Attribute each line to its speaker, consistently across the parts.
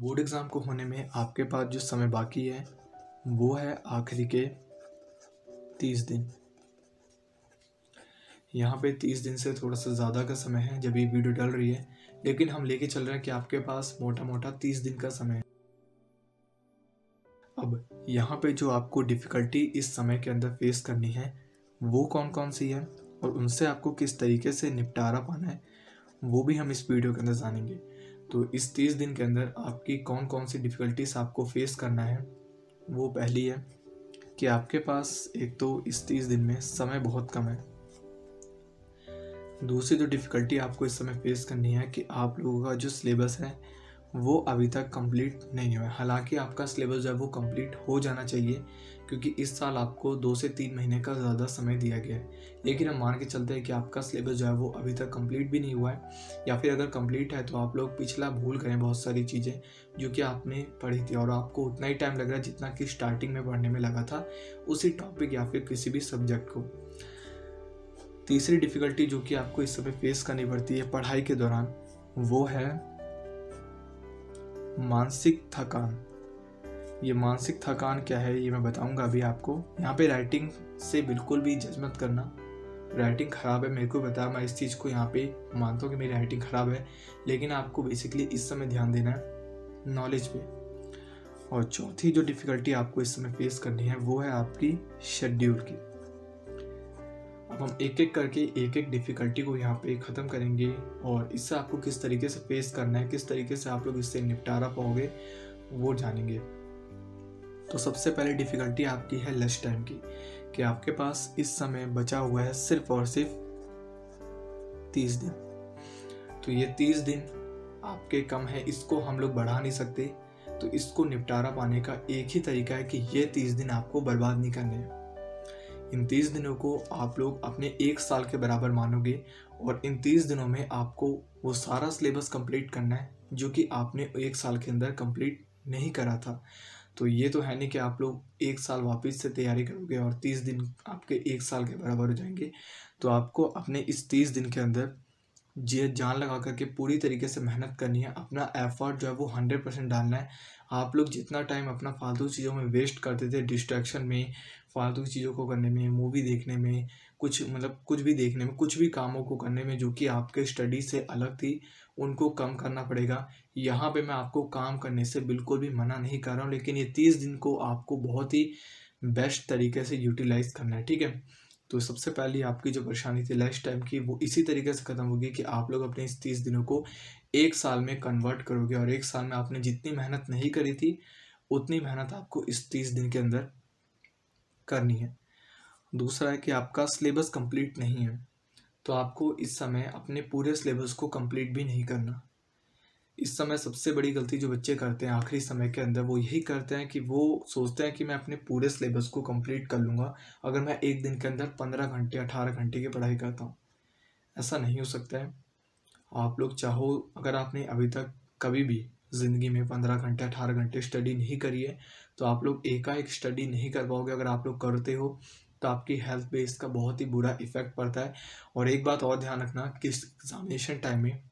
Speaker 1: Board exam को होने में आपके पास जो समय बाकी है वो है आखिरी के 30 दिन। यहाँ पे 30 दिन से थोड़ा सा ज़्यादा का समय है जब ये वीडियो डल रही है, लेकिन हम लेके चल रहे हैं कि आपके पास मोटा मोटा 30 दिन का समय है। अब यहाँ पे जो आपको डिफ़िकल्टी इस समय के अंदर फेस करनी है वो कौन कौन सी है और उनसे आपको किस तरीके से निपटारा पाना है वो भी हम इस वीडियो के अंदर जानेंगे। तो इस 30 दिन के अंदर आपकी कौन कौन सी डिफ़िकल्टीज आपको फेस करना है। वो पहली है कि आपके पास एक तो इस 30 दिन में समय बहुत कम है। दूसरी जो डिफ़िकल्टी आपको इस समय फेस करनी है कि आप लोगों का जो सिलेबस है वो अभी तक कंप्लीट नहीं हुआ है। हालांकि आपका सिलेबस जो है वो कंप्लीट हो जाना चाहिए, क्योंकि इस साल आपको 2 से 3 महीने का ज़्यादा समय दिया गया है। लेकिन हम मान के चलते हैं कि आपका सिलेबस जो है वो अभी तक कंप्लीट भी नहीं हुआ है, या फिर अगर कंप्लीट है तो आप लोग पिछला भूल गए बहुत सारी चीज़ें जो कि आपने पढ़ी थी, और आपको उतना ही टाइम लग रहा है जितना कि स्टार्टिंग में पढ़ने में लगा था उसी टॉपिक या फिर किसी भी सब्जेक्ट को। तीसरी डिफ़िकल्टी जो कि आपको इस समय फेस करनी पड़ती है पढ़ाई के दौरान वो है मानसिक थकान। ये मानसिक थकान क्या है ये मैं बताऊंगा अभी आपको। यहाँ पे राइटिंग से बिल्कुल भी जज मत करना। राइटिंग ख़राब है, मेरे को पता है, मैं इस चीज़ को यहाँ पे मानता हूँ कि मेरी राइटिंग ख़राब है, लेकिन आपको बेसिकली इस समय ध्यान देना है नॉलेज पे। और चौथी जो डिफ़िकल्टी आपको इस समय फेस करनी है वो है आपकी शेड्यूल की। अब हम एक एक करके एक एक डिफ़िकल्टी को यहाँ पे ख़त्म करेंगे और इससे आपको किस तरीके से फेस करना है, किस तरीके से आप लोग इससे निपटारा पाओगे वो जानेंगे। तो सबसे पहले डिफ़िकल्टी आपकी है लंच टाइम की, कि आपके पास इस समय बचा हुआ है सिर्फ और सिर्फ 30 दिन। तो ये 30 दिन आपके कम है, इसको हम लोग बढ़ा नहीं सकते। तो इसको निपटारा पाने का एक ही तरीका है कि ये 30 दिन आपको बर्बाद नहीं करने हैं। इन 30 दिनों को आप लोग अपने 1 साल के बराबर मानोगे, और इन 30 दिनों में आपको वो सारा सिलेबस कंप्लीट करना है जो कि आपने 1 साल के अंदर कंप्लीट नहीं करा था। तो ये तो है नहीं कि आप लोग 1 साल वापस से तैयारी करोगे और 30 दिन आपके 1 साल के बराबर हो जाएंगे। तो आपको अपने इस 30 दिन के अंदर जी जान लगा करके पूरी तरीके से मेहनत करनी है। अपना एफर्ट जो है वो 100% डालना है। आप लोग जितना टाइम अपना फालतू चीज़ों में वेस्ट करते थे, डिस्ट्रैक्शन में, फालतू चीज़ों को करने में, मूवी देखने में, कुछ भी देखने में, कुछ भी कामों को करने में जो कि आपके स्टडी से अलग थी, उनको कम करना पड़ेगा। यहाँ पे मैं आपको काम करने से बिल्कुल भी मना नहीं कर रहा हूँ, लेकिन ये 30 दिन को आपको बहुत ही बेस्ट तरीके से यूटिलाइज़ करना है, ठीक है। तो सबसे पहले आपकी जो परेशानी थी लाइफ टाइम की वो इसी तरीके से ख़त्म होगी कि आप लोग अपने इस 30 दिनों को 1 साल में कन्वर्ट करोगे, और 1 साल में आपने जितनी मेहनत नहीं करी थी उतनी मेहनत आपको इस 30 दिन के अंदर करनी है। दूसरा है कि आपका सिलेबस कंप्लीट नहीं है, तो आपको इस समय अपने पूरे सिलेबस को कंप्लीट भी नहीं करना। इस समय सबसे बड़ी गलती जो बच्चे करते हैं आखिरी समय के अंदर वो यही करते हैं कि वो सोचते हैं कि मैं अपने पूरे सिलेबस को कंप्लीट कर लूँगा अगर मैं एक दिन के अंदर 15 घंटे 18 घंटे की पढ़ाई करता हूँ। ऐसा नहीं हो सकता है। आप लोग चाहो, अगर आपने अभी तक कभी भी ज़िंदगी में 15 घंटे 18 घंटे स्टडी नहीं करी है तो आप लोग एकाएक स्टडी नहीं कर पाओगे। अगर आप लोग करते हो तो आपकी हेल्थ पे इसका बहुत ही बुरा इफ़ेक्ट पड़ता है। और एक बात और ध्यान रखना कि एग्ज़ामिनेशन टाइम में,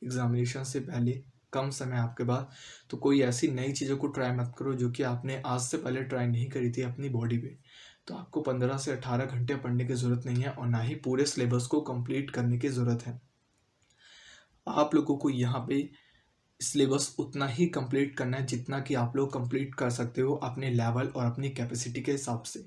Speaker 1: एग्ज़ामिनेशन से पहले कम समय आपके पास, तो कोई ऐसी नई चीज़ों को ट्राई मत करो जो कि आपने आज से पहले ट्राई नहीं करी थी अपनी बॉडी पे। तो आपको 15 से 18 घंटे पढ़ने की ज़रूरत नहीं है और ना ही पूरे सिलेबस को कंप्लीट करने की ज़रूरत है। आप लोगों को यहाँ पे सिलेबस उतना ही कंप्लीट करना है जितना कि आप लोग कंप्लीट कर सकते हो अपने लेवल और अपनी कैपेसिटी के हिसाब से।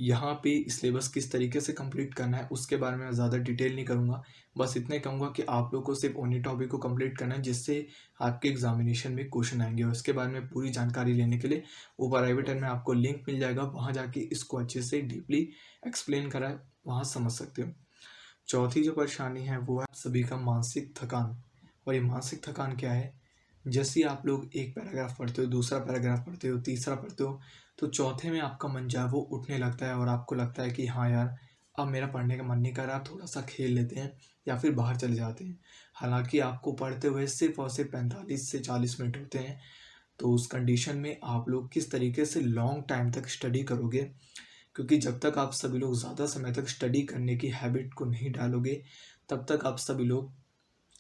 Speaker 1: यहाँ पे सिलेबस किस तरीके से कंप्लीट करना है उसके बारे में मैं ज़्यादा डिटेल नहीं करूँगा। बस इतना ही कहूँगा कि आप लोग को सिर्फ उन्हीं टॉपिक को कंप्लीट करना है जिससे आपके एग्जामिनेशन में क्वेश्चन आएंगे, और इसके बारे में पूरी जानकारी लेने के लिए ऊपर आई बटन में आपको लिंक मिल जाएगा, वहाँ जाके इसको अच्छे से डीपली एक्सप्लेन करा है, वहाँ समझ सकते हो। चौथी जो परेशानी है वो है सभी का मानसिक थकान। और ये मानसिक थकान क्या है, जैसे ही आप लोग एक पैराग्राफ पढ़ते हो, दूसरा पैराग्राफ पढ़ते हो, तीसरा पढ़ते हो, तो चौथे में आपका मन जो है वो उठने लगता है और आपको लगता है कि हाँ यार अब मेरा पढ़ने का मन नहीं कर रहा, थोड़ा सा खेल लेते हैं या फिर बाहर चले जाते हैं। हालांकि आपको पढ़ते हुए सिर्फ और सिर्फ 45 से 40 मिनट होते हैं। तो उस कंडीशन में आप लोग किस तरीके से लॉन्ग टाइम तक स्टडी करोगे, क्योंकि जब तक आप सभी लोग ज़्यादा समय तक स्टडी करने की हैबिट को नहीं डालोगे तब तक आप सभी लोग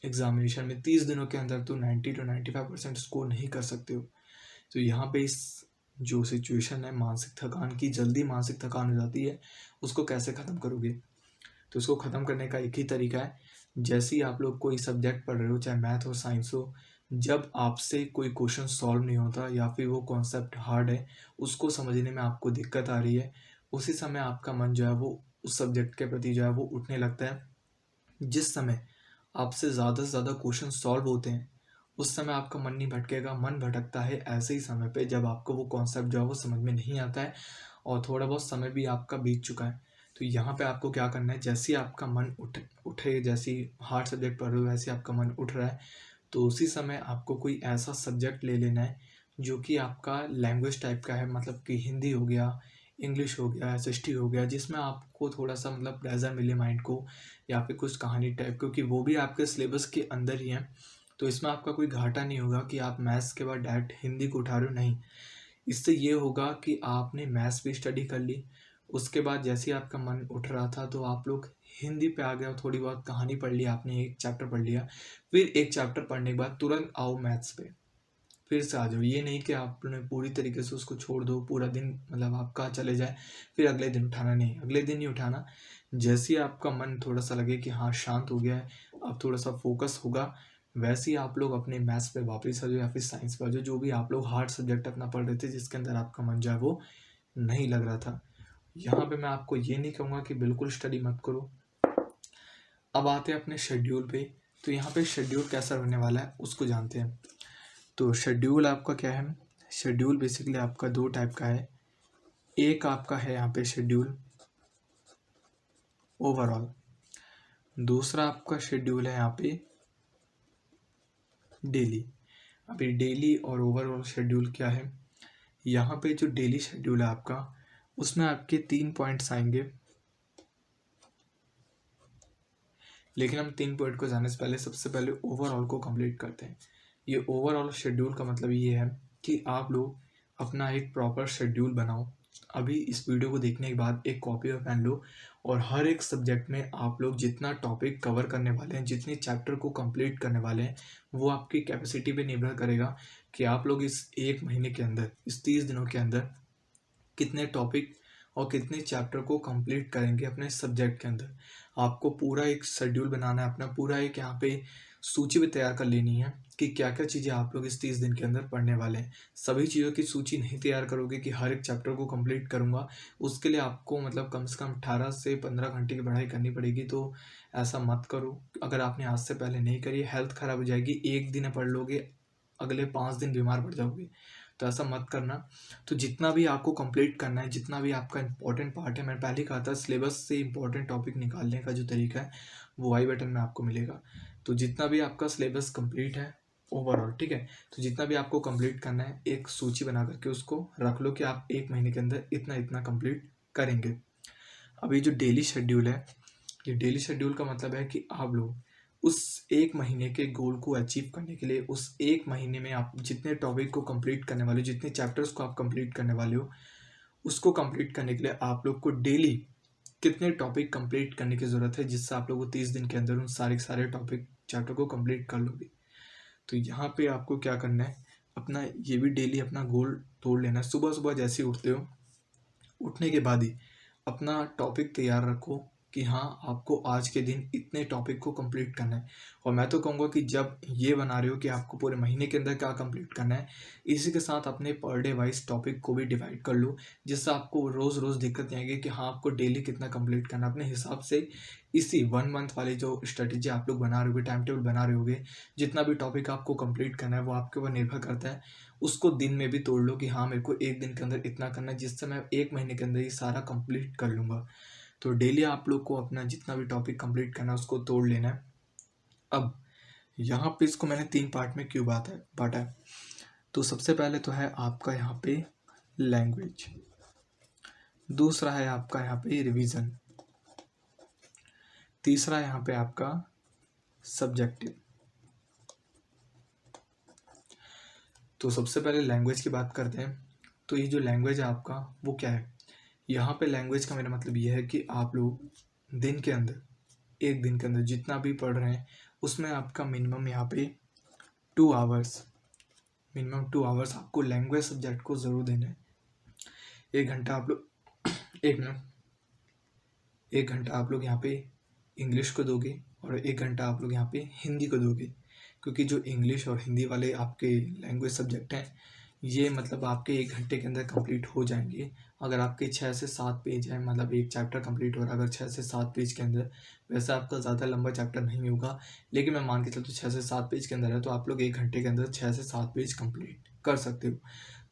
Speaker 1: एग्जामिनेशन में 30 दिनों के अंदर तो 90 to 95% स्कोर नहीं कर सकते हो। तो यहाँ पे इस जो सिचुएशन है मानसिक थकान की, जल्दी मानसिक थकान हो जाती है, उसको कैसे ख़त्म करोगे? तो उसको ख़त्म करने का एक ही तरीका है, जैसे ही आप लोग कोई सब्जेक्ट पढ़ रहे हो, चाहे मैथ हो साइंस हो, जब आपसे कोई क्वेश्चन सॉल्व नहीं होता या फिर वो कॉन्सेप्ट हार्ड है, उसको समझने में आपको दिक्कत आ रही है, उसी समय आपका मन जो है वो उस सब्जेक्ट के प्रति जो है वो उठने लगता है। जिस समय आपसे ज़्यादा से ज़्यादा क्वेश्चन सॉल्व होते हैं, उस समय आपका मन नहीं भटकेगा। मन भटकता है ऐसे ही समय पे जब आपको वो कॉन्सेप्ट जो है वो समझ में नहीं आता है और थोड़ा बहुत समय भी आपका बीत चुका है। तो यहाँ पे आपको क्या करना है, जैसे ही आपका मन उठे, जैसे ही हार्ड सब्जेक्ट पढ़ रहे हो वैसे ही आपका मन उठ रहा है, तो उसी समय आपको कोई ऐसा सब्जेक्ट ले लेना है जो कि आपका लैंग्वेज टाइप का है, मतलब कि हिंदी हो गया, इंग्लिश हो गया, एसएसटी हो गया, जिसमें आपको थोड़ा सा मतलब प्लेजर मिले माइंड को, या फिर कुछ कहानी टाइप, क्योंकि वो भी आपके सिलेबस के अंदर ही है। तो इसमें आपका कोई घाटा नहीं होगा कि आप मैथ्स के बाद डायरेक्ट हिंदी को उठा रहे हो, नहीं। इससे ये होगा कि आपने मैथ्स भी स्टडी कर ली, उसके बाद जैसे ही आपका मन उठ रहा था तो आप लोग हिंदी पे आ गए और थोड़ी बहुत कहानी पढ़ ली, आपने एक चैप्टर पढ़ लिया, फिर एक चैप्टर पढ़ने के बाद तुरंत आओ मैथ्स पे, फिर से आ जाओ। ये नहीं कि आपने पूरी तरीके से उसको छोड़ दो, पूरा दिन मतलब आपका चले जाए, फिर अगले दिन उठाना नहीं, अगले दिन नहीं उठाना। जैसे ही आपका मन थोड़ा सा लगे कि हाँ शांत हो गया है, अब थोड़ा सा फोकस होगा, वैसे ही आप लोग अपने मैथ्स पे वापस आ जाओ या फिर साइंस पे आ जाओ, जो भी आप लोग हार्ड सब्जेक्ट अपना पढ़ रहे थे जिसके अंदर आपका मन जो है वो नहीं लग रहा था। यहाँ पे मैं आपको ये नहीं कहूँगा कि बिल्कुल स्टडी मत करो। अब आते हैं अपने शेड्यूल पे। तो यहाँ पे शेड्यूल कैसा रहने वाला है उसको जानते हैं। तो शेड्यूल आपका क्या है, शेड्यूल बेसिकली आपका दो टाइप का है। एक आपका है यहाँ पे शेड्यूल ओवरऑल, दूसरा आपका शेड्यूल है यहाँ पे डेली। अभी डेली और ओवरऑल शेड्यूल क्या है, यहाँ पे जो डेली शेड्यूल है आपका, उसमें आपके 3 पॉइंट्स आएंगे। लेकिन हम 3 पॉइंट को जानने से पहले सबसे पहले ओवरऑल को कंप्लीट करते हैं। ये ओवरऑल शेड्यूल का मतलब ये है कि आप लोग अपना एक प्रॉपर शेड्यूल बनाओ। अभी इस वीडियो को देखने के बाद एक कॉपी और पेन लो और हर एक सब्जेक्ट में आप लोग जितना टॉपिक कवर करने वाले हैं, जितने चैप्टर को कंप्लीट करने वाले हैं, वो आपकी कैपेसिटी पे निर्भर करेगा कि आप लोग इस एक महीने के अंदर, इस 30 दिनों के अंदर कितने टॉपिक और कितने चैप्टर को कंप्लीट करेंगे अपने सब्जेक्ट के अंदर। आपको पूरा एक शेड्यूल बनाना है, अपना पूरा एक यहाँ पे सूची भी तैयार कर लेनी है कि क्या क्या चीज़ें आप लोग इस 30 दिन के अंदर पढ़ने वाले हैं। सभी चीज़ों की सूची नहीं तैयार करोगे कि हर एक चैप्टर को कंप्लीट करूँगा, उसके लिए आपको मतलब कम से कम 18 से 15 घंटे की पढ़ाई करनी पड़ेगी। तो ऐसा मत करो। अगर आपने आज से पहले नहीं करी, हेल्थ ख़राब हो जाएगी, एक दिन पढ़ लोगे, अगले 5 दिन बीमार पड़ जाओगे, तो ऐसा मत करना। तो जितना भी आपको कंप्लीट करना है, जितना भी आपका इंपॉर्टेंट पार्ट है, मैंने पहले ही कहा था सिलेबस से इंपॉर्टेंट टॉपिक निकालने का जो तरीका है वो आई बटन में आपको मिलेगा। तो जितना भी आपका सिलेबस कंप्लीट है ओवरऑल, ठीक है, तो जितना भी आपको कंप्लीट करना है एक सूची बना करके उसको रख लो कि आप एक महीने के अंदर इतना इतना कंप्लीट करेंगे। अभी जो डेली शेड्यूल है, ये डेली शेड्यूल का मतलब है कि आप लोग उस एक महीने के गोल को अचीव करने के लिए, उस एक महीने में आप जितने टॉपिक को कंप्लीट करने वाले हो, जितने चैप्टर्स को आप कंप्लीट करने वाले हो, उसको कंप्लीट करने के लिए आप लोग को डेली कितने टॉपिक कंप्लीट करने की ज़रूरत है, जिससे आप लोग को 30 दिन के अंदर उन सारे सारे टॉपिक चैप्टर को कंप्लीट कर लोगे। तो यहाँ पे आपको क्या करना है, अपना ये भी डेली अपना गोल तोड़ लेना है। सुबह सुबह जैसे ही उठते हो, उठने के बाद ही अपना टॉपिक तैयार रखो कि हाँ आपको आज के दिन इतने टॉपिक को कंप्लीट करना है। और मैं तो कहूँगा कि जब ये बना रहे हो कि आपको पूरे महीने के अंदर क्या कंप्लीट करना है, इसी के साथ अपने पर डे वाइज टॉपिक को भी डिवाइड कर लो, जिससे आपको रोज़ रोज़ दिक्कत नहीं आएगी कि हाँ आपको डेली कितना कंप्लीट करना है। अपने हिसाब से इसी 1 मंथ वाली जो स्ट्रेटेजी आप लोग बना रहे होगे, टाइम टेबल बना रहे होगे, जितना भी टॉपिक आपको कंप्लीट करना है वो आपके ऊपर निर्भर करता है। उसको दिन में भी तोड़ लो कि हाँ मेरे को एक दिन के अंदर इतना करना है, जिससे मैं एक महीने के अंदर ये सारा कंप्लीट कर लूँगा। तो डेली आप लोग को अपना जितना भी टॉपिक कंप्लीट करना है उसको तोड़ लेना है। अब यहाँ पे इसको मैंने 3 पार्ट में क्यों बांटा है। तो सबसे पहले तो है आपका यहाँ पे लैंग्वेज, दूसरा है आपका यहाँ पे रिवीजन, तीसरा यहाँ पे आपका सब्जेक्टिव। तो सबसे पहले लैंग्वेज की बात करते हैं। तो ये जो लैंग्वेज है आपका वो क्या है, यहाँ पे लैंग्वेज का मेरा मतलब ये है कि आप लोग दिन के अंदर, एक दिन के अंदर जितना भी पढ़ रहे हैं उसमें आपका मिनिमम यहाँ पे 2 आवर्स आपको लैंग्वेज सब्जेक्ट को ज़रूर देना है। 1 घंटा आप लोग 1 घंटा आप लोग यहाँ पे इंग्लिश को दोगे और 1 घंटा आप लोग यहाँ पे हिंदी को दोगे, क्योंकि जो इंग्लिश और हिंदी वाले आपके लैंग्वेज सब्जेक्ट हैं ये मतलब आपके 1 घंटे के अंदर कंप्लीट हो जाएंगे। अगर आपके 6 से 7 पेज है, मतलब एक चैप्टर कंप्लीट हो रहा है अगर 6 से 7 पेज के अंदर, वैसे आपका ज़्यादा लंबा चैप्टर नहीं होगा, लेकिन मैं मान के चलता हूँ 6 से 7 पेज के अंदर है तो आप लोग 1 घंटे के अंदर 6 से 7 पेज कंप्लीट कर सकते हो।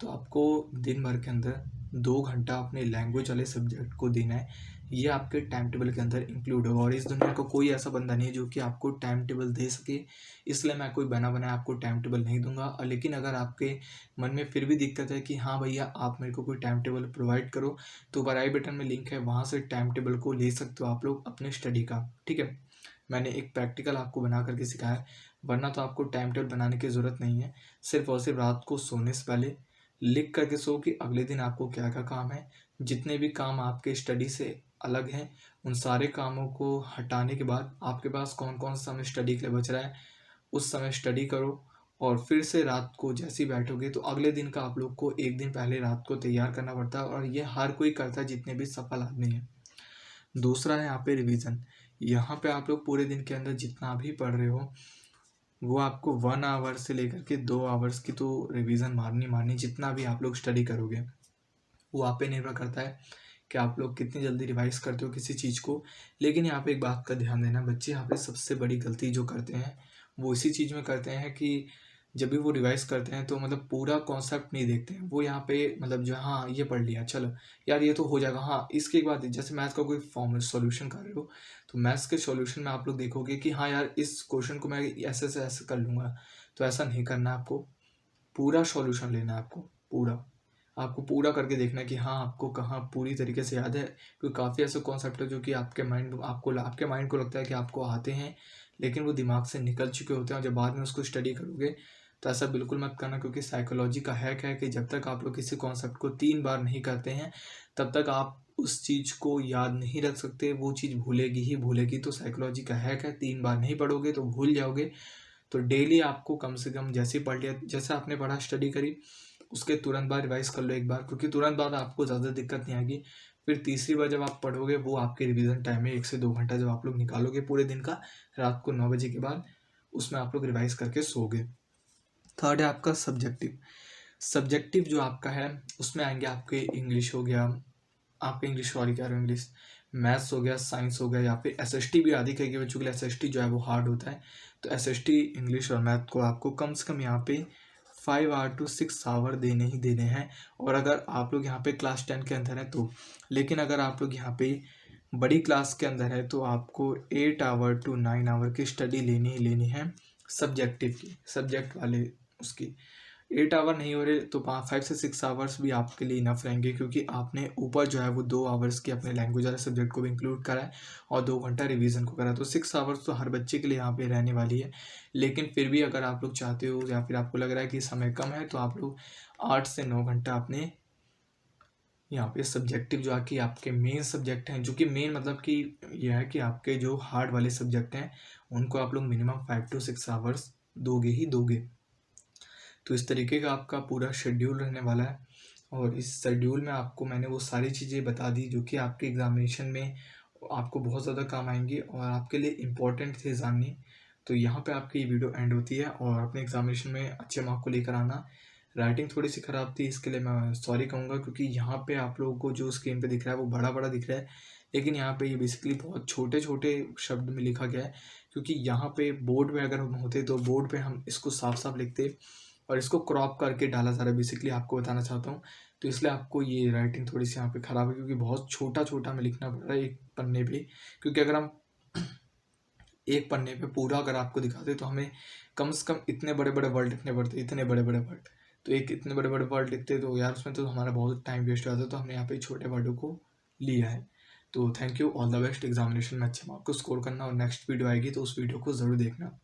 Speaker 1: तो आपको दिन भर के अंदर 2 घंटा अपने लैंग्वेज वाले सब्जेक्ट को देना है। ये आपके टाइम टेबल के अंदर इंक्लूड होगा और इस दुनिया का कोई ऐसा बंदा नहीं है जो कि आपको टाइम टेबल दे सके, इसलिए मैं कोई बना बनाया आपको टाइम टेबल नहीं दूंगा। लेकिन अगर आपके मन में फिर भी दिक्कत है कि हाँ भैया आप मेरे को कोई टाइम टेबल प्रोवाइड करो, तो ऊपर आई बटन में लिंक है, वहाँ से टाइम टेबल को ले सकते हो आप लोग अपने स्टडी का। ठीक है, मैंने एक प्रैक्टिकल आपको बना करके सिखाया है, वरना तो आपको टाइम टेबल बनाने की ज़रूरत नहीं है। सिर्फ और सिर्फ रात को सोने से पहले लिख करके सो कि अगले दिन आपको क्या क्या काम है, जितने भी काम आपके स्टडी से अलग हैं उन सारे कामों को हटाने के बाद आपके पास कौन कौन सा समय स्टडी के लिए बच रहा है उस समय स्टडी करो। और फिर से रात को जैसे ही बैठोगे तो अगले दिन का आप लोग को एक दिन पहले रात को तैयार करना पड़ता है, और ये हर कोई करता है जितने भी सफल आदमी हैं। दूसरा है यहाँ पे रिवीजन। यहाँ पे आप लोग पूरे दिन के अंदर जितना भी पढ़ रहे हो वो आपको 1 आवर से लेकर के 2 आवर्स की तो रिवीजन मारनी, जितना भी आप लोग स्टडी करोगे वो आप पे निर्भर करता है कि आप लोग कितनी जल्दी रिवाइज करते हो किसी चीज़ को। लेकिन यहाँ पे एक बात का ध्यान देना, बच्चे यहाँ पे सबसे बड़ी गलती जो करते हैं वो इसी चीज़ में करते हैं कि जब भी वो रिवाइज करते हैं तो मतलब पूरा कॉन्सेप्ट नहीं देखते हैं। वो यहाँ पे मतलब जो हाँ ये पढ़ लिया चलो यार ये तो हो जाएगा, हाँ इसके बाद जैसे मैथ्स का कोई फॉर्मूला सॉल्यूशन कर रहे हो तो मैथ्स के सॉल्यूशन में आप लोग देखोगे कि हाँ यार इस क्वेश्चन को मैं ऐसे से ऐसे कर लूँगा, तो ऐसा नहीं करना है। आपको पूरा सॉल्यूशन लेना है, आपको पूरा करके देखना है कि हाँ आपको कहाँ पूरी तरीके से याद है, क्योंकि काफ़ी ऐसे कॉन्सेप्ट है जो कि आपके माइंड को लगता है कि आपको आते हैं लेकिन वो दिमाग से निकल चुके होते हैं, और जब बाद में उसको स्टडी करोगे तो ऐसा बिल्कुल मत करना, क्योंकि साइकोलॉजी का हैक है कि जब तक आप लोग किसी कॉन्सेप्ट को 3 बार नहीं करते हैं तब तक आप उस चीज़ को याद नहीं रख सकते, वो चीज़ भूलेगी ही भूलेगी। तो साइकोलॉजी का हैक है 3 बार नहीं पढ़ोगे तो भूल जाओगे। तो डेली आपको कम से कम जैसे ही पढ़ लिया, जैसे आपने पढ़ा स्टडी करी उसके तुरंत बाद रिवाइज कर लो एक बार, क्योंकि तुरंत बाद आपको ज़्यादा दिक्कत नहीं आएगी। फिर तीसरी बार जब आप पढ़ोगे वो आपके रिवीजन टाइम है 1 से 2 घंटा जब आप लोग निकालोगे पूरे दिन का रात को 9 बजे के बाद, उसमें आप लोग रिवाइज करके सोगे। थर्ड है आपका सब्जेक्टिव जो आपका है उसमें आएंगे आपके इंग्लिश हो गया, आपके इंग्लिश वाली क्या इंग्लिश, मैथ्स हो गया, साइंस हो गया, या फिर एसएसटी भी आदि कई बच्चों के लिए एसएसटी जो है वो हार्ड होता है। तो एसएसटी इंग्लिश और मैथ को आपको कम से कम यहाँ पे 5 to 6 आवर देने ही देने हैं। और अगर आप लोग यहाँ पे क्लास 10 के अंदर है तो, लेकिन अगर आप लोग यहाँ पे बड़ी क्लास के अंदर है तो आपको 8 to 9 आवर की स्टडी लेनी ही लेनी है सब्जेक्टिव की, सब्जेक्ट वाले उसकी। 8 आवर नहीं हो रहे तो 5 से 6 आवर्स भी आपके लिए इनफ रहेंगे, क्योंकि आपने ऊपर जो है वो 2 आवर्स की अपने लैंग्वेज वाले सब्जेक्ट को भी इंक्लूड करा है और 2 घंटा रिवीजन को करा, तो 6 आवर्स तो हर बच्चे के लिए यहाँ पे रहने वाली है। लेकिन फिर भी अगर आप लोग चाहते हो या फिर आपको लग रहा है कि समय कम है तो आप लोग 8 से 9 घंटा अपने यहाँ पे सब्जेक्टिव जो कि आपके मेन सब्जेक्ट हैं, जो कि मेन मतलब कि यह है कि आपके जो हार्ड वाले सब्जेक्ट हैं उनको आप लोग मिनिमम 5 to 6 आवर्स दोगे ही दोगे। तो इस तरीके का आपका पूरा शेड्यूल रहने वाला है, और इस शेड्यूल में आपको मैंने वो सारी चीज़ें बता दी जो कि आपके एग्जामिनेशन में आपको बहुत ज़्यादा काम आएंगी और आपके लिए इम्पोर्टेंट थे जाननी। तो यहाँ पे आपकी ये वीडियो एंड होती है, और अपने एग्जामिनेशन में अच्छे मार्क को लेकर आना। राइटिंग थोड़ी सी ख़राब थी, इसके लिए मैं सॉरी कहूँगा, क्योंकि यहाँ पे आप लोगों को जो स्क्रीन पे दिख रहा है वो बड़ा बड़ा दिख रहा है, लेकिन यहाँ पे ये बेसिकली बहुत छोटे छोटे शब्द में लिखा गया है। क्योंकि यहाँ पे बोर्ड में अगर हम होते तो बोर्ड पे हम इसको साफ साफ लिखते और इसको क्रॉप करके डाला जा रहा है, बेसिकली आपको बताना चाहता हूँ। तो इसलिए आपको ये राइटिंग थोड़ी सी यहाँ पे ख़राब है, क्योंकि बहुत छोटा छोटा में लिखना पड़ रहा है एक पन्ने पे। क्योंकि अगर हम एक पन्ने पे पूरा अगर आपको दिखाते तो हमें कम से कम इतने बड़े बड़े वर्ड लिखने पड़ते, इतने बड़े बड़े वर्ड। तो एक इतने बड़े बड़े वर्ड लिखते तो यार उसमें तो हमारा बहुत टाइम वेस्ट हो जाता, तो हमने यहाँ पे छोटे वर्डों को लिया है। तो thank you, all the best. Examination में अच्छे मार्क को स्कोर करना, और नेक्स्ट वीडियो आएगी तो उस वीडियो को ज़रूर देखना।